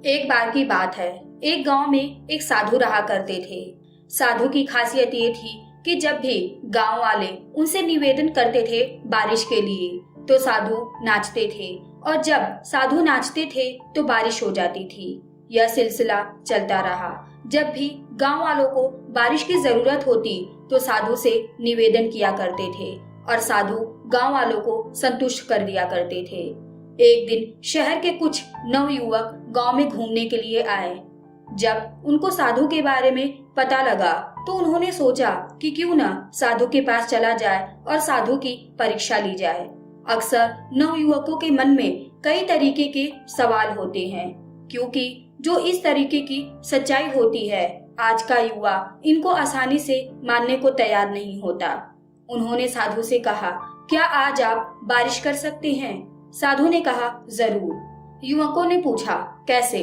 एक बार की बात है। एक गांव में एक साधु रहा करते थे। साधु की खासियत ये थी कि जब भी गांव वाले उनसे निवेदन करते थे बारिश के लिए, तो साधु नाचते थे, और जब साधु नाचते थे तो बारिश हो जाती थी। यह सिलसिला चलता रहा। जब भी गांव वालों को बारिश की जरूरत होती तो साधु से निवेदन किया करते थे, और साधु गांव वालों को संतुष्ट कर दिया करते थे। एक दिन शहर के कुछ नवयुवक गांव में घूमने के लिए आए। जब उनको साधु के बारे में पता लगा तो उन्होंने सोचा कि क्यों न साधु के पास चला जाए और साधु की परीक्षा ली जाए। अक्सर नवयुवकों के मन में कई तरीके के सवाल होते हैं, क्योंकि जो इस तरीके की सच्चाई होती है, आज का युवा इनको आसानी से मानने को तैयार नहीं होता। उन्होंने साधु से कहा, क्या आज आप बारिश कर सकते हैं? साधु ने कहा, जरूर। युवकों ने पूछा, कैसे?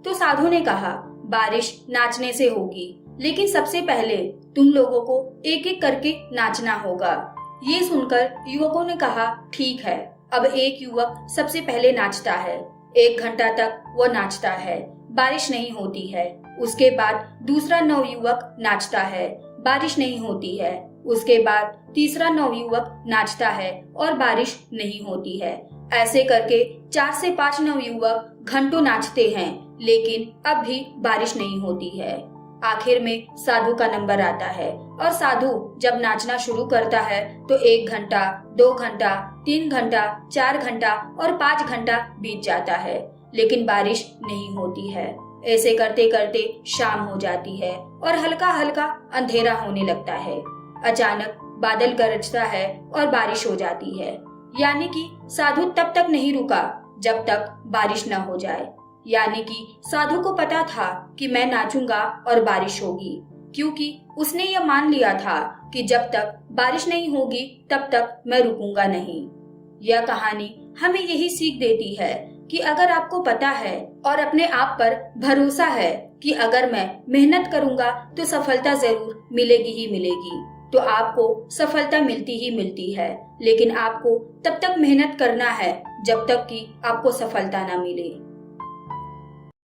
तो साधु ने कहा, बारिश नाचने से होगी, लेकिन सबसे पहले तुम लोगों को एक एक करके नाचना होगा। ये सुनकर युवकों ने कहा, ठीक है। अब एक युवक सबसे पहले नाचता है। 1 घंटा तक वो नाचता है, बारिश नहीं होती है। उसके बाद दूसरा नवयुवक नाचता है, बारिश नहीं होती है। उसके बाद तीसरा नवयुवक नाचता है और बारिश नहीं होती है। ऐसे करके 4 से 5 नवयुवक घंटों नाचते हैं, लेकिन अब भी बारिश नहीं होती है। आखिर में साधु का नंबर आता है, और साधु जब नाचना शुरू करता है तो 1 घंटा, 2 घंटा, 3 घंटा, 4 घंटा और 5 घंटा बीत जाता है, लेकिन बारिश नहीं होती है। ऐसे करते करते शाम हो जाती है और हल्का हल्का अंधेरा होने लगता है। अचानक बादल गरजता है और बारिश हो जाती है। यानी कि साधु तब तक नहीं रुका जब तक बारिश न हो जाए। यानी कि साधु को पता था कि मैं नाचूंगा और बारिश होगी, क्योंकि उसने यह मान लिया था कि जब तक बारिश नहीं होगी तब तक मैं रुकूंगा नहीं। यह कहानी हमें यही सीख देती है कि अगर आपको पता है और अपने आप पर भरोसा है कि अगर मैं मेहनत करूंगा तो सफलता जरूर मिलेगी ही मिलेगी, तो आपको सफलता मिलती ही मिलती है। लेकिन आपको तब तक मेहनत करना है जब तक कि आपको सफलता ना मिले।